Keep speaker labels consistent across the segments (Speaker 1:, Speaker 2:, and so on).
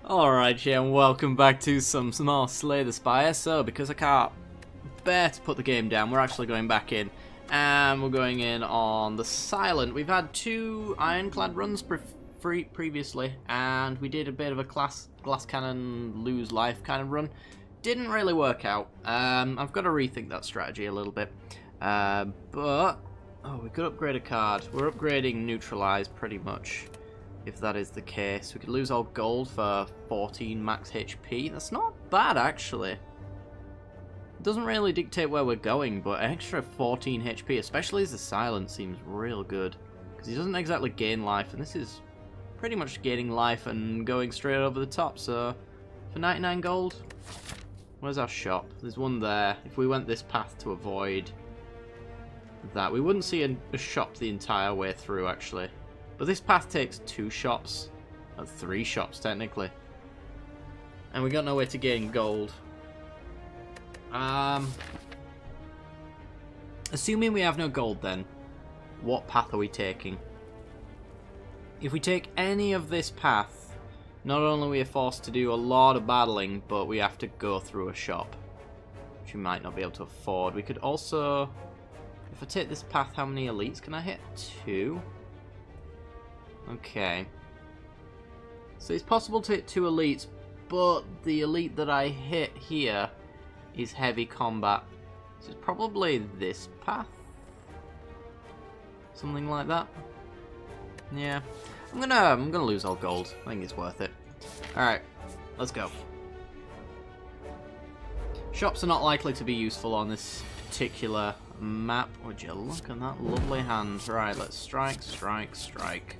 Speaker 1: Alright, yeah, and welcome back to some more Slay the Spire. So, because I can't bear to put the game down, we're actually going back in. And we're going in on the Silent. We've had two Ironclad runs previously, and we did a bit of a glass cannon lose life kind of run. Didn't really work out. I've got to rethink that strategy a little bit. But, oh, we could upgrade a card. We're upgrading Neutralize pretty much. If that is the case, we could lose all gold for 14 max HP. That's not bad, actually. It doesn't really dictate where we're going, but an extra 14 HP, especially as the Silent, seems real good. Because he doesn't exactly gain life, and this is pretty much gaining life and going straight over the top. So, for 99 gold, where's our shop? There's one there. If we went this path to avoid that, we wouldn't see a shop the entire way through, actually. But this path takes 2 shops, or 3 shops technically, and we got no way to gain gold. Assuming we have no gold, then what path are we taking? If we take any of this path, not only are we forced to do a lot of battling, but we have to go through a shop, which we might not be able to afford. We could also, if I take this path, how many elites can I hit? 2. Okay. So it's possible to hit 2 elites, but the elite that I hit here is heavy combat. So it's probably this path. Something like that. Yeah. I'm gonna lose all gold. I think it's worth it. Alright, let's go. Shops are not likely to be useful on this particular map. Would you look at that lovely hand? Right, let's strike, strike, strike.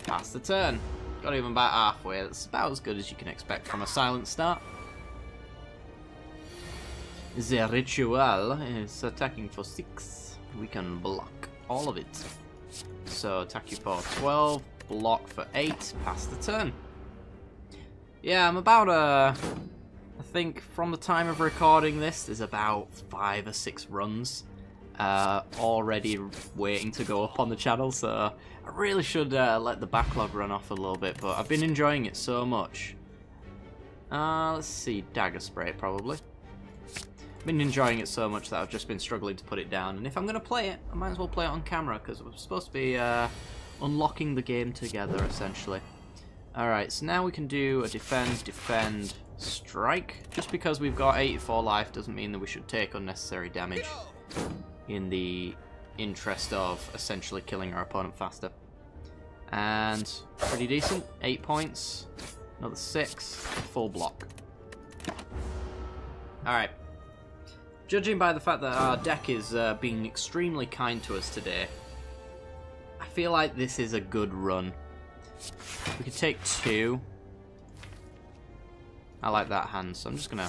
Speaker 1: Pass the turn. Got even about halfway. That's about as good as you can expect from a Silent start. The ritual is attacking for 6. We can block all of it. So attack you for 12, block for 8, pass the turn. Yeah, I'm about I think from the time of recording this, there's about 5 or 6 runs already waiting to go up on the channel, so I really should let the backlog run off a little bit, but I've been enjoying it so much. Let's see, Dagger Spray probably. I've been enjoying it so much that I've just been struggling to put it down, and if I'm going to play it, I might as well play it on camera, because we're supposed to be unlocking the game together, essentially. Alright, so now we can do a defend, defend, strike. Just because we've got 84 life doesn't mean that we should take unnecessary damage in the interest of essentially killing our opponent faster. And pretty decent, 8 points, another 6, full block. Alright. Judging by the fact that our deck is being extremely kind to us today, I feel like this is a good run. We could take 2. I like that hand, so I'm just gonna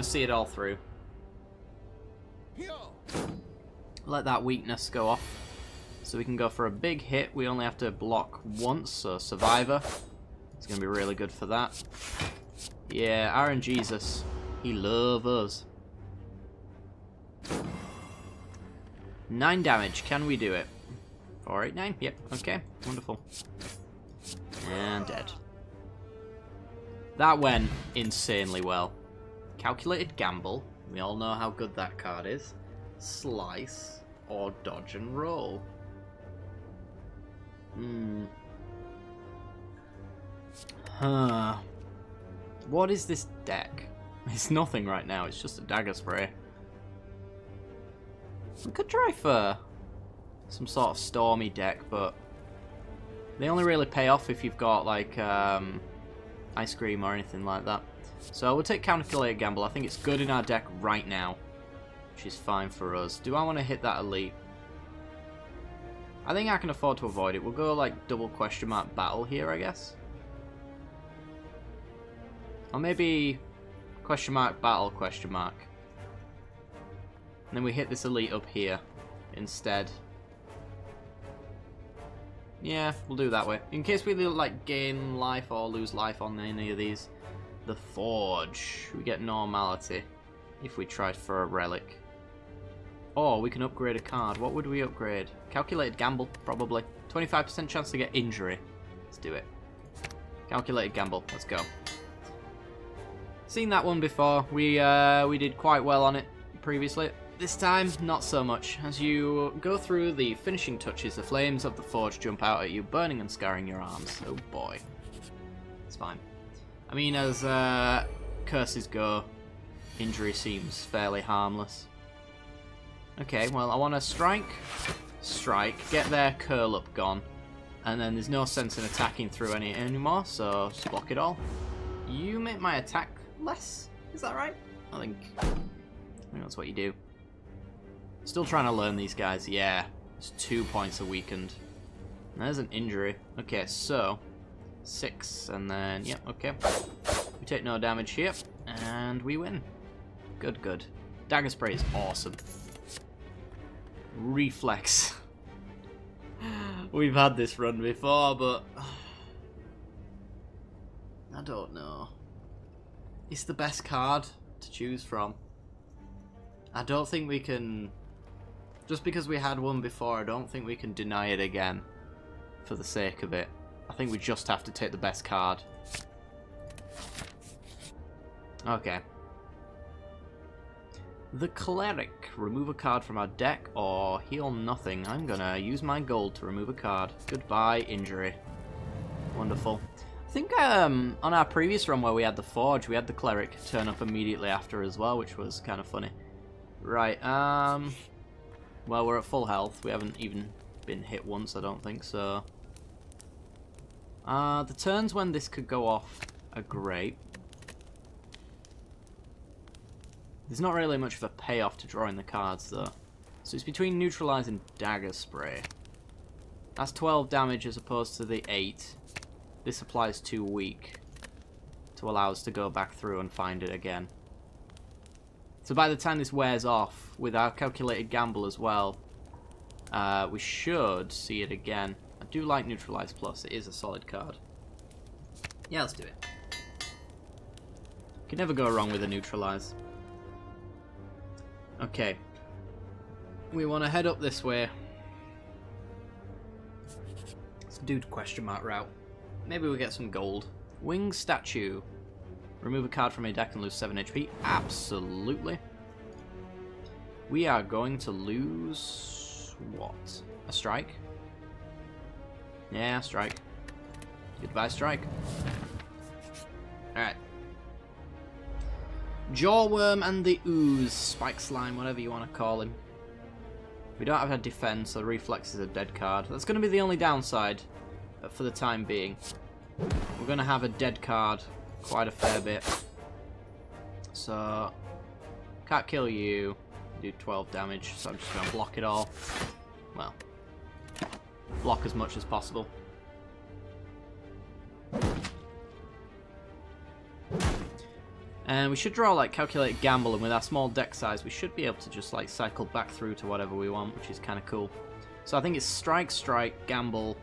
Speaker 1: see it all through. Let that weakness go off, so we can go for a big hit. We only have to block once, so Survivor. It's gonna be really good for that. Yeah, RNGesus, he loves us. 9 damage, can we do it? 489, yep, okay, wonderful. And dead. That went insanely well. Calculated Gamble, we all know how good that card is. Slice, or dodge and roll. What is this deck? It's nothing right now, it's just a Dagger Spray. We could try for some sort of stormy deck, but they only really pay off if you've got like Ice Cream or anything like that. So we'll take Calculated Gamble. I think it's good in our deck right now, which is fine for us. Do I want to hit that elite? I think I can afford to avoid it. We'll go like double question mark battle here, I guess. Or maybe question mark battle question mark. And then we hit this elite up here instead. Yeah, we'll do it that way. In case we like gain life or lose life on any of these. The Forge. We get normality if we try for a relic. Or we can upgrade a card. What would we upgrade? Calculated Gamble, probably. 25% chance to get injury. Let's do it. Calculated gamble. Let's go. Seen that one before. We did quite well on it previously. This time, not so much. As you go through the finishing touches, the flames of the forge jump out at you, burning and scarring your arms. Oh boy. It's fine. I mean, as curses go, injury seems fairly harmless. Okay, well, I want to strike, get their curl up gone, and then there's no sense in attacking through any anymore, so just block it all. You make my attack less, is that right? I think that's what you do. Still trying to learn these guys, yeah. It's 2 points are weakened. And there's an injury. Okay, so 6, and then, yep, okay. We take no damage here, and we win. Good, good. Dagger spray is awesome. Reflex. We've had this run before, but I don't know. It's the best card to choose from. I don't think we can... Just because we had one before, I don't think we can deny it again for the sake of it. I think we just have to take the best card. Okay. The Cleric. Remove a card from our deck or heal nothing. I'm gonna use my gold to remove a card. Goodbye, injury. Wonderful. I think on our previous run where we had the Forge, we had the Cleric turn up immediately after as well, which was kind of funny. Right, well, we're at full health. We haven't even been hit once, I don't think, so... the turns when this could go off are great. There's not really much of a payoff to drawing the cards, though. So it's between Neutralize and Dagger Spray. That's 12 damage as opposed to the 8. This applies too weak to allow us to go back through and find it again. So by the time this wears off, with our calculated gamble as well, we should see it again. I do like Neutralize Plus. It is a solid card. Yeah, let's do it. Can never go wrong with a Neutralize. Okay. We want to head up this way. Let's do the question mark route. Maybe we'll get some gold. Winged Statue. Remove a card from a deck and lose 7 HP. Absolutely. We are going to lose... what? A strike? Yeah, strike. Goodbye, strike. Alright. Jawworm and the Ooze. Spike Slime, whatever you want to call him. We don't have a defense, so Reflex is a dead card. That's going to be the only downside for the time being. We're going to have a dead card quite a fair bit. So, can't kill you. Do 12 damage, so I'm just going to block it all. Well, block as much as possible. And we should draw like Calculated Gamble, and with our small deck size we should be able to just like cycle back through to whatever we want, which is kind of cool. So I think it's strike, strike, gamble,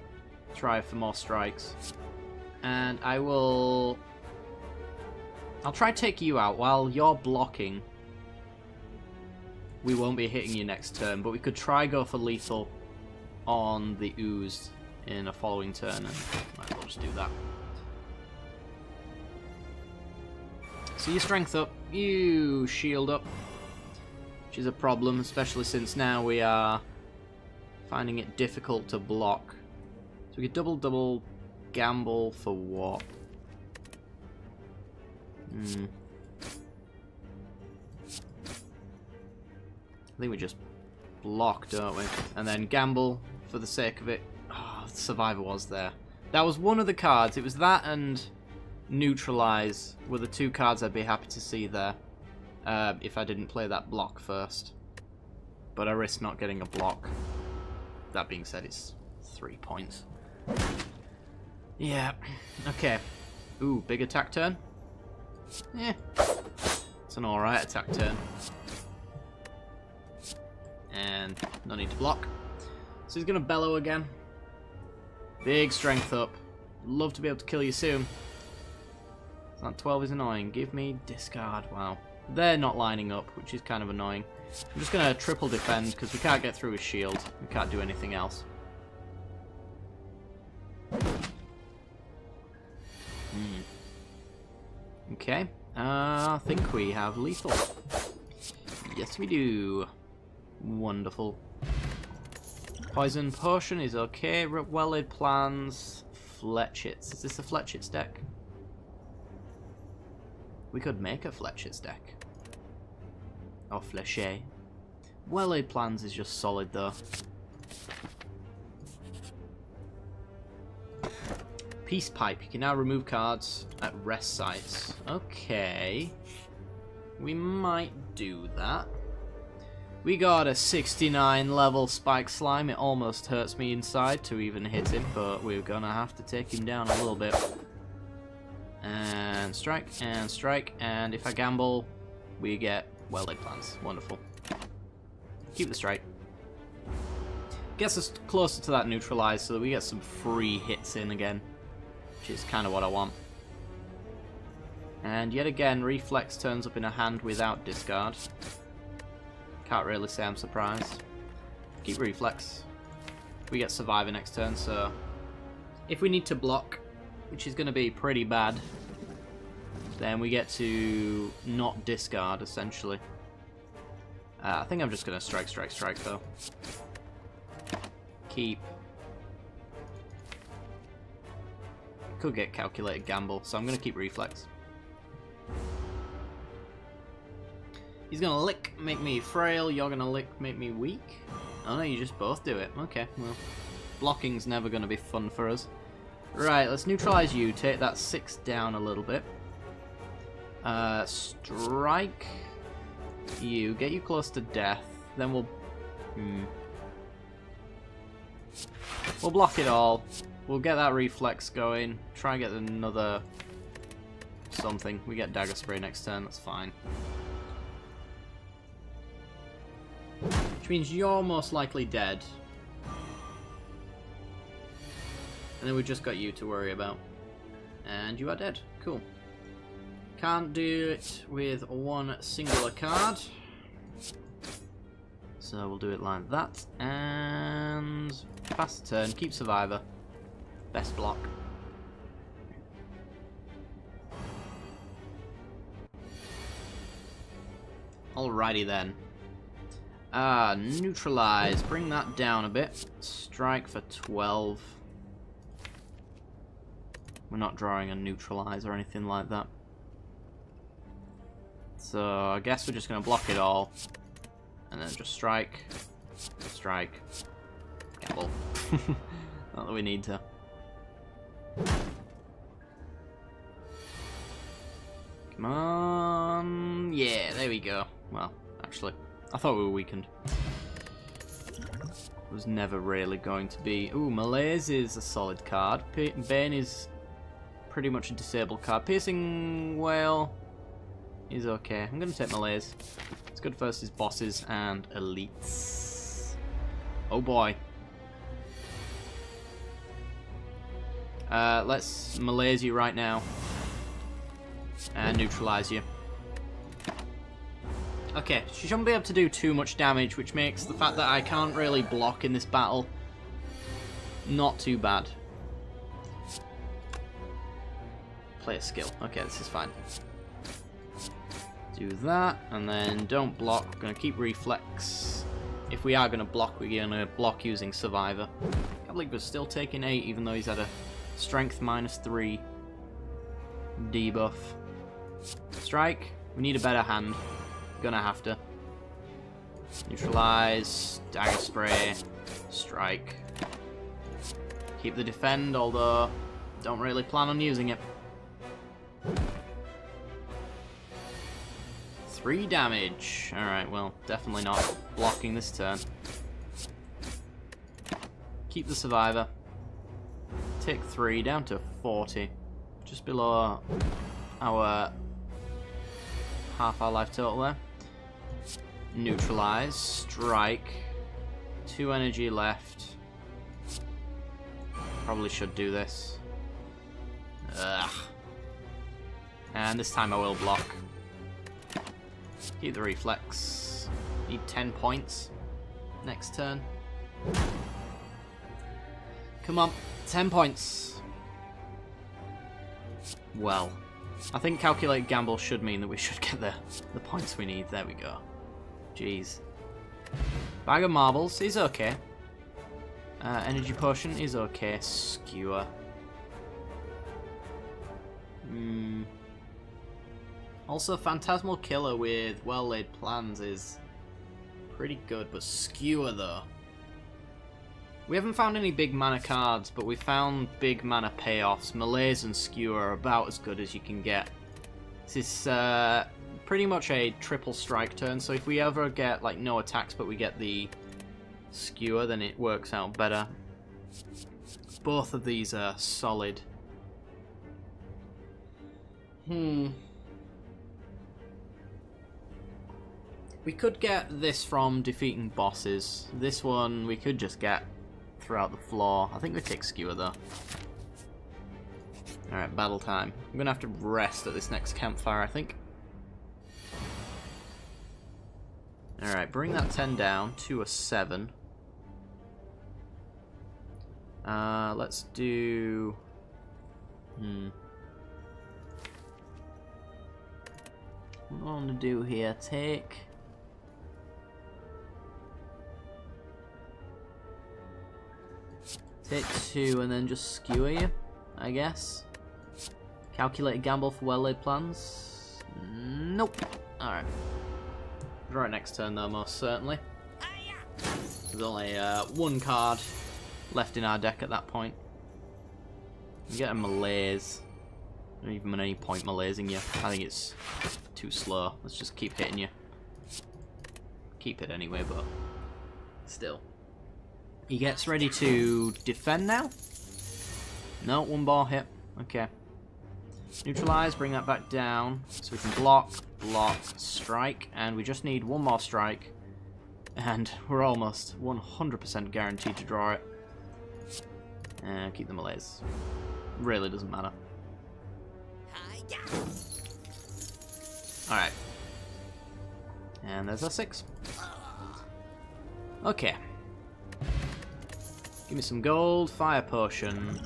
Speaker 1: try for more strikes. And I'll try to take you out while you're blocking. We won't be hitting you next turn, but we could try go for lethal on the Ooze in a following turn, and might as well just do that. So you strength up, you shield up, which is a problem, especially since now we are finding it difficult to block. So we could double gamble for what? I think we just block, don't we? And then gamble for the sake of it. Oh, Survivor was there. That was one of the cards. It was that and Neutralize were the two cards I'd be happy to see there if I didn't play that block first. But I risk not getting a block. That being said, it's 3 points. Yeah. Okay. Ooh, big attack turn? Yeah. It's an alright attack turn. And no need to block. So he's going to bellow again. Big strength up. Love to be able to kill you soon. That 12 is annoying. Give me discard. Wow. They're not lining up, which is kind of annoying. I'm just going to triple defend because we can't get through his shield. We can't do anything else. Okay. I think we have lethal. Yes, we do. Wonderful. Poison potion is okay. Well-laid plans. Fletchits. Is this a Fletchits deck? We could make a Fletchits deck. Or Flechet. Well-laid plans is just solid though. Peace Pipe. You can now remove cards at rest sites. Okay. We might do that. We got a 69 level Spike Slime. It almost hurts me inside to even hit him, but we're gonna have to take him down a little bit. And strike, and if I gamble, we get well-laid plans. Wonderful. Keep the strike. Gets us closer to that neutralize so that we get some free hits in again, which is kind of what I want. And yet again, Reflex turns up in a hand without discard. Can't really say I'm surprised. Keep Reflex. We get Survivor next turn, so if we need to block, which is going to be pretty bad, then we get to not discard, essentially. I think I'm just going to strike, though. Keep. Could get Calculated Gamble, so I'm going to keep Reflex. He's gonna lick, make me frail, you're gonna lick, make me weak? Oh no, you just both do it. Okay, well, blocking's never gonna be fun for us. Right, let's neutralize you, take that 6 down a little bit. Strike you, get you close to death, then we'll... We'll block it all. We'll get that Reflex going, try and get another... something. We get Dagger Spray next turn, that's fine. Which means you're most likely dead. And then we've just got you to worry about. And you are dead. Cool. Can't do it with one singular card. So we'll do it like that. And pass the turn. Keep Survivor. Best block. Alrighty then. Neutralize. Bring that down a bit. Strike for 12. We're not drawing a neutralize or anything like that. So I guess we're just going to block it all. And then just strike. Strike. Gamble. Not that we need to. Come on. Yeah, there we go. Well, actually, I thought we were weakened. It was never really going to be. Ooh, Malaise is a solid card. Bane is pretty much a disabled card. Piercing Whale is okay. I'm going to take Malaise. It's good versus bosses and elites. Oh boy. Let's Malaise you right now. And neutralize you. Okay, she shouldn't be able to do too much damage, which makes the fact that I can't really block in this battle not too bad. Play a skill. Okay, this is fine. Do that, and then don't block. We're going to keep Reflex. If we are going to block, we're going to block using Survivor. I can't believe we're still taking 8, even though he's had a Strength -3 debuff. Strike. We need a better hand. Gonna have to. Neutralize. Dagger Spray. Strike. Keep the defend, although don't really plan on using it. 3 damage. Alright, well, definitely not blocking this turn. Keep the Survivor. Take 3 down to 40. Just below our half our life total there. Neutralize. Strike. 2 energy left. Probably should do this. Ugh. And this time I will block. Keep the Reflex. Need 10 points next turn. Come on, 10 points. well. I think calculate gamble should mean that we should get the points we need. There we go. Jeez. Bag of marbles is okay. Energy potion is okay. Skewer. Also, Phantasmal Killer with well-laid plans is pretty good, but Skewer though. We haven't found any big mana cards, but we found big mana payoffs. Malaise and Skewer are about as good as you can get. This is pretty much a triple strike turn, so if we ever get like no attacks but we get the Skewer, then it works out better. Both of these are solid. We could get this from defeating bosses. This one we could just get throughout the floor. I think we take Skewer though. Alright, battle time. I'm gonna have to rest at this next campfire, I think. Alright, bring that 10 down to a 7. Let's do... What do I want to do here? Take 2 and then just skewer you, I guess. Calculate gamble for well-laid plans. Nope. Alright. Draw it next turn though, most certainly. There's only one card left in our deck at that point. You get a malaise. I don't even any point malaising you. I think it's too slow. Let's just keep hitting you. Keep it anyway, but still. He gets ready to defend now. No, one ball hit. Okay. Neutralize, bring that back down. So we can block, strike, and we just need one more strike. And we're almost 100% guaranteed to draw it. And keep the malaise. Really doesn't matter. Alright. And there's our 6. Okay. Give me some gold, fire potion.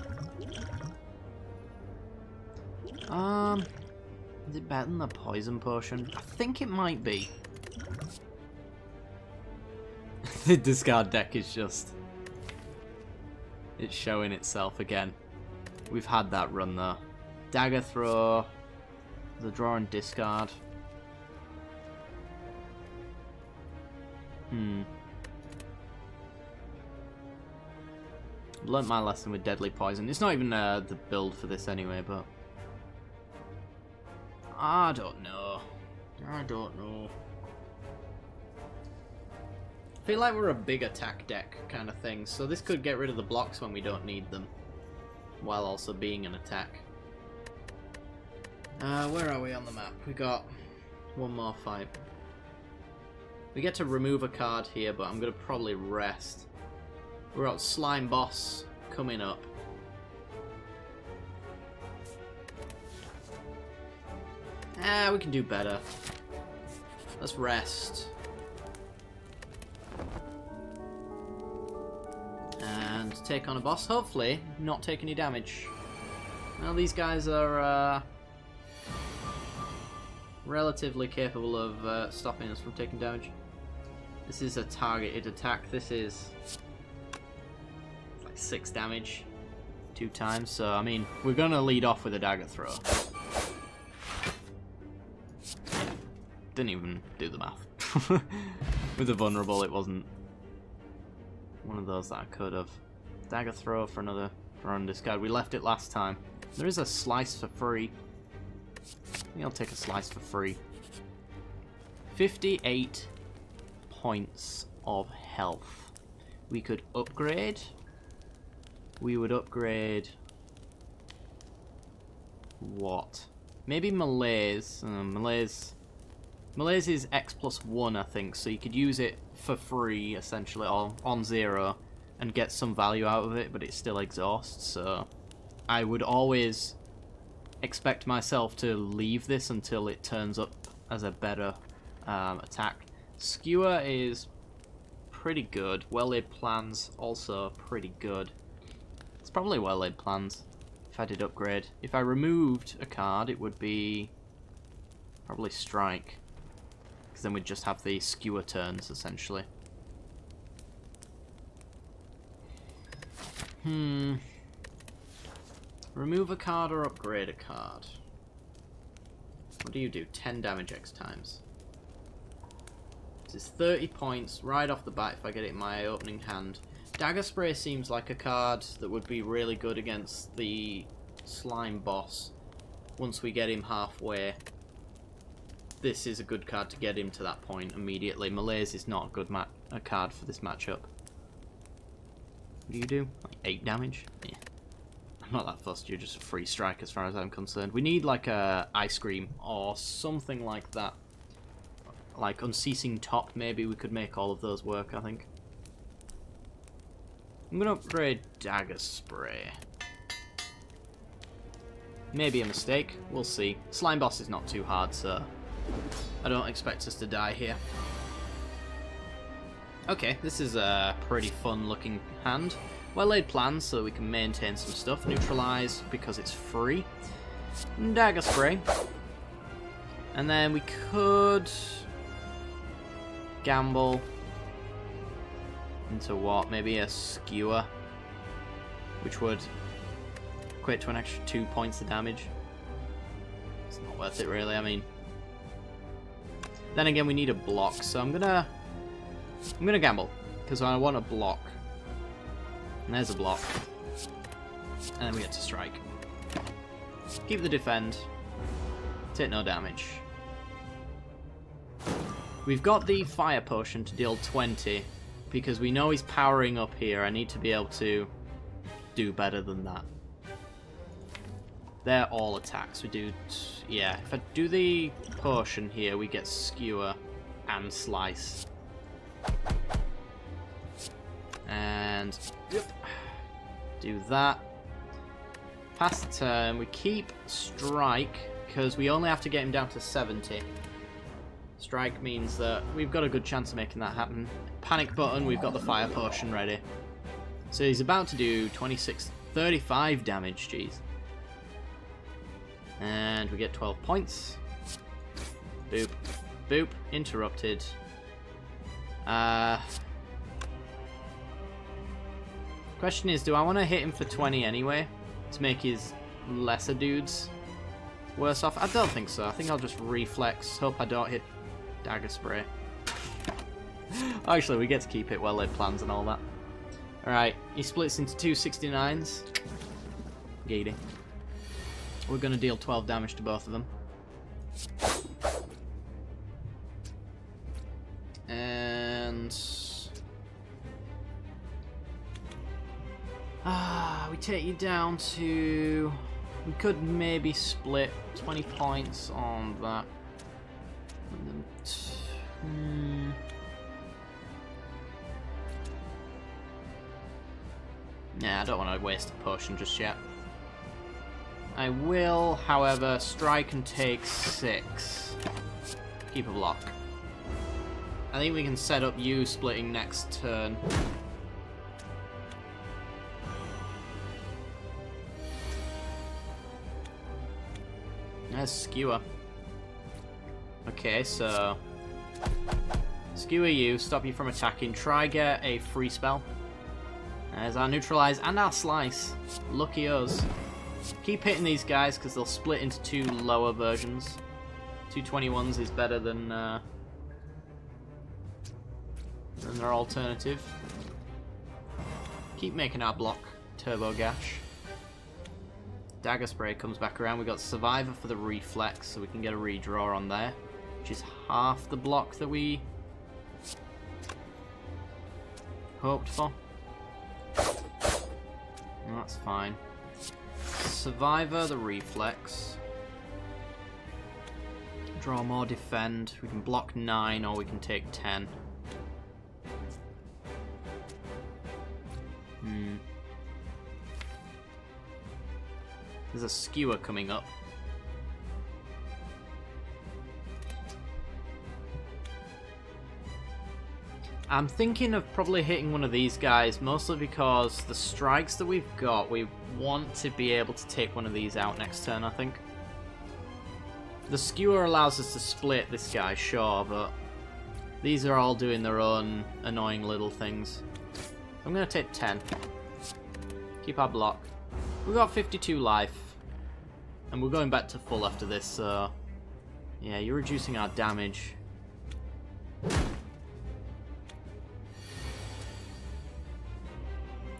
Speaker 1: Is it better than the poison potion? I think it might be. The discard deck is just... it's showing itself again. We've had that run though. Dagger throw, the draw and discard. Learned my lesson with deadly poison. It's not even the build for this anyway, but I don't know. I feel like we're a big attack deck kind of thing, so this could get rid of the blocks when we don't need them, while also being an attack. Where are we on the map? We got one more fight. We get to remove a card here, but I'm going to probably rest. We're at Slime Boss coming up. We can do better. Let's rest. And take on a boss, hopefully not take any damage. Well, these guys are relatively capable of stopping us from taking damage. This is a targeted attack. This is like 6 damage 2 times, so I mean we're gonna lead off with a dagger throw. Yeah, didn't even do the math. With the vulnerable, it wasn't one of those that I could have. Dagger throw for another run discard. We left it last time. There is a slice for free. I think I'll take a slice for free. 58 points of health. We could upgrade. We would upgrade... what? Maybe Malaise. Malaise is X+1, I think, so you could use it for free, essentially, or on 0, and get some value out of it, but it still exhausts, so I would always expect myself to leave this until it turns up as a better attack. Skewer is pretty good. Well-laid plans, also pretty good. It's probably well-laid plans. if I did upgrade. If I removed a card, it would be probably Strike. Because then we'd just have the skewer turns, essentially. Remove a card or upgrade a card. What do you do? 10 damage X times. This is 30 points right off the bat if I get it in my opening hand. Dagger Spray seems like a card that would be really good against the slime boss once we get him halfway. This is a good card to get him to that point immediately. Malaise is not a good a card for this matchup. What do you do? Like 8 damage? Yeah. I'm not that fussed, you're just a free strike as far as I'm concerned. We need like a Ice Cream or something like that. Like Unceasing Top, maybe we could make all of those work, I think. I'm gonna upgrade Dagger Spray. Maybe a mistake, we'll see. Slime boss is not too hard, so I don't expect us to die here. Okay, this is a pretty fun looking hand. Well laid plans so we can maintain some stuff. Neutralize because it's free. Dagger Spray. And then we could gamble into what? Maybe a Skewer, which would equate to an extra 2 points of damage. It's not worth it really, I mean. Then again, we need a block, so I'm gonna gamble because I want a block. And there's a block. And then we get to strike. Keep the defend. Take no damage. We've got the fire potion to deal 20 because we know he's powering up here. I need to be able to do better than that. They're all attacks. We do... yeah, if I do the potion here, we get Skewer and Slice. And yep, do that. Pass the turn. We keep Strike because we only have to get him down to 70. Strike means that we've got a good chance of making that happen. Panic button. We've got the fire potion ready. So he's about to do 35 damage. Jeez. And we get 12 points. Boop, boop. Interrupted. Question is, do I want to hit him for 20 anyway to make his lesser dudes worse off? I don't think so. I think I'll just reflex. Hope I don't hit Dagger Spray. Actually, we get to keep it. Well laid plans and all that. Alright, he splits into two 69s. Giddy. We're going to deal 12 damage to both of them. And... we take you down to... we could maybe split 20 points on that. Nah, I don't want to waste a potion just yet. I will, however, strike and take 6. Keep a block. I think we can set up you splitting next turn. There's Skewer. Okay, so... Skewer you, stop you from attacking. Try get a free spell. There's our Neutralize and our Slice. Lucky us. Keep hitting these guys because they'll split into two lower versions. 221s is better than their alternative. Keep making our block. Turbo Gash. Dagger Spray comes back around. We got Survivor for the reflex, so we can get a redraw on there, which is half the block that we hoped for. That's fine. Survivor the reflex. Draw more defend. We can block 9 or we can take 10. There's a Skewer coming up. I'm thinking of probably hitting one of these guys, mostly because the strikes that we've got, we want to be able to take one of these out next turn, I think. The skewer allows us to split this guy, sure, but these are all doing their own annoying little things. I'm going to take 10. Keep our block. We've got 52 life. And we're going back to full after this, so... yeah, you're reducing our damage.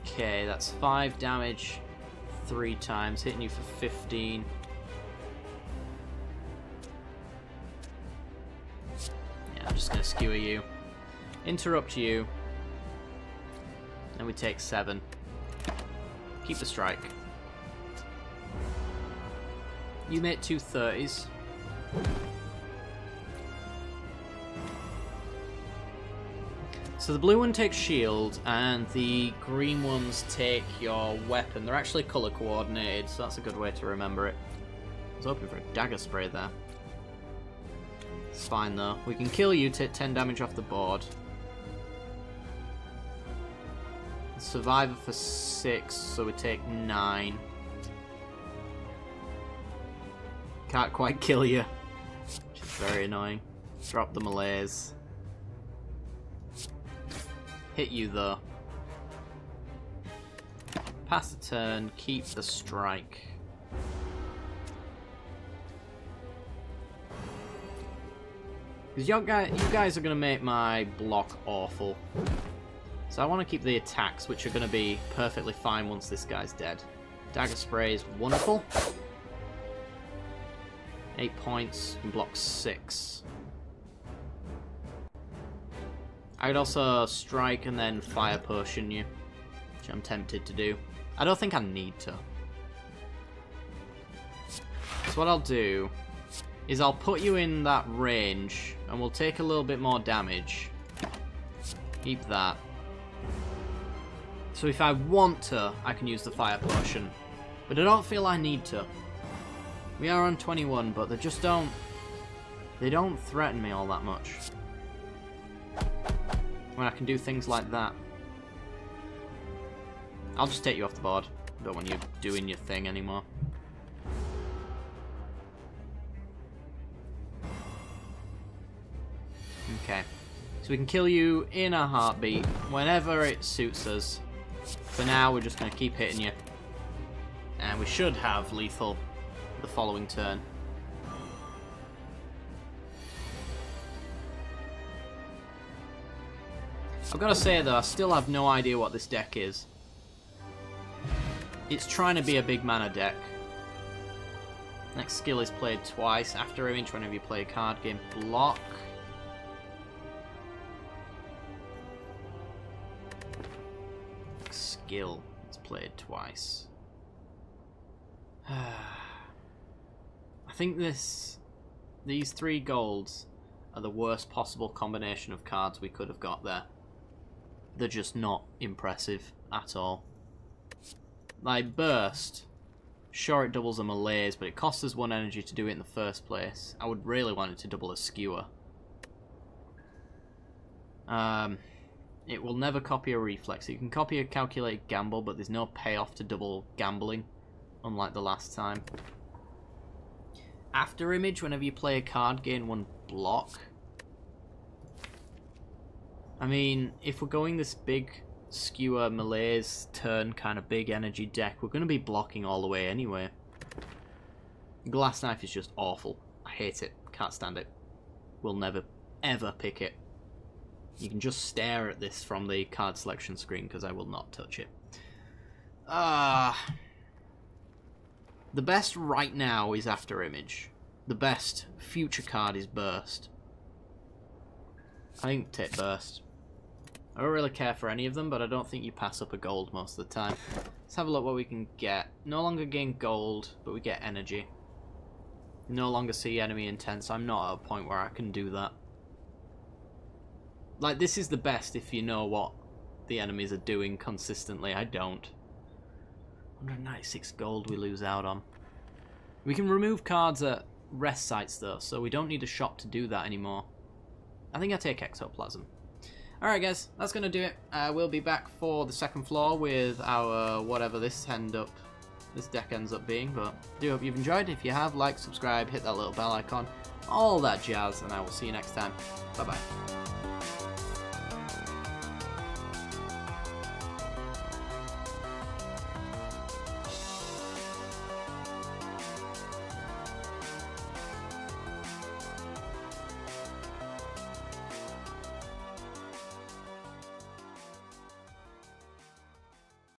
Speaker 1: Okay, that's 5 damage 3 times, hitting you for 15. Yeah, I'm just going to skewer you. Interrupt you. And we take 7. Keep the strike. You make 2 30s. So the blue one takes shield, and the green ones take your weapon. They're actually colour coordinated, so that's a good way to remember it. I was hoping for a dagger spray there. It's fine though. We can kill you, take 10 damage off the board. Survivor for 6, so we take 9. Can't quite kill you, which is very annoying. Drop the malaise. Hit you though. Pass the turn, keep the strike. Because you guys are going to make my block awful. So I want to keep the attacks, which are going to be perfectly fine once this guy's dead. Dagger spray is wonderful. 8 points and block 6. I could also strike and then fire potion you, which I'm tempted to do. I don't think I need to. So what I'll do is I'll put you in that range and we'll take a little bit more damage. Keep that. So if I want to, I can use the fire potion. But I don't feel I need to. We are on 21, but they just don't... they don't threaten me all that much. When I can do things like that. I'll just take you off the board. Don't want you doing your thing anymore. Okay. So we can kill you in a heartbeat whenever it suits us. For now, we're just going to keep hitting you. And we should have lethal the following turn. I've got to say though, I still have no idea what this deck is. It's trying to be a big mana deck. Next skill is played twice. After image whenever you play a card game. Block. Next skill is played twice. I think these 3 golds are the worst possible combination of cards we could have got there. They're just not impressive at all. Like, Burst, sure it doubles a malaise, but it costs us 1 energy to do it in the first place. I would really want it to double a skewer. It will never copy a reflex. You can copy a calculated gamble, but there's no payoff to double gambling, unlike the last time. After image, whenever you play a card, gain 1 block. I mean, if we're going this big skewer malaise turn kind of big energy deck, we're going to be blocking all the way anyway. Glass Knife is just awful. I hate it. Can't stand it. Will never, ever pick it. You can just stare at this from the card selection screen because I will not touch it. The best right now is After Image. The best future card is Burst. I think take Burst. I don't really care for any of them, but I don't think you pass up a gold most of the time. Let's have a look what we can get. No longer gain gold, but we get energy. No longer see enemy intent, so I'm not at a point where I can do that. Like, this is the best if you know what the enemies are doing consistently. I don't. 196 gold we lose out on. We can remove cards at rest sites, though, so we don't need a shop to do that anymore. I think I take Ectoplasm. Alright guys, that's going to do it. We'll be back for the second floor with our whatever this deck ends up being, but I do hope you've enjoyed. If you have, like, subscribe, hit that little bell icon, all that jazz, and I will see you next time. Bye bye.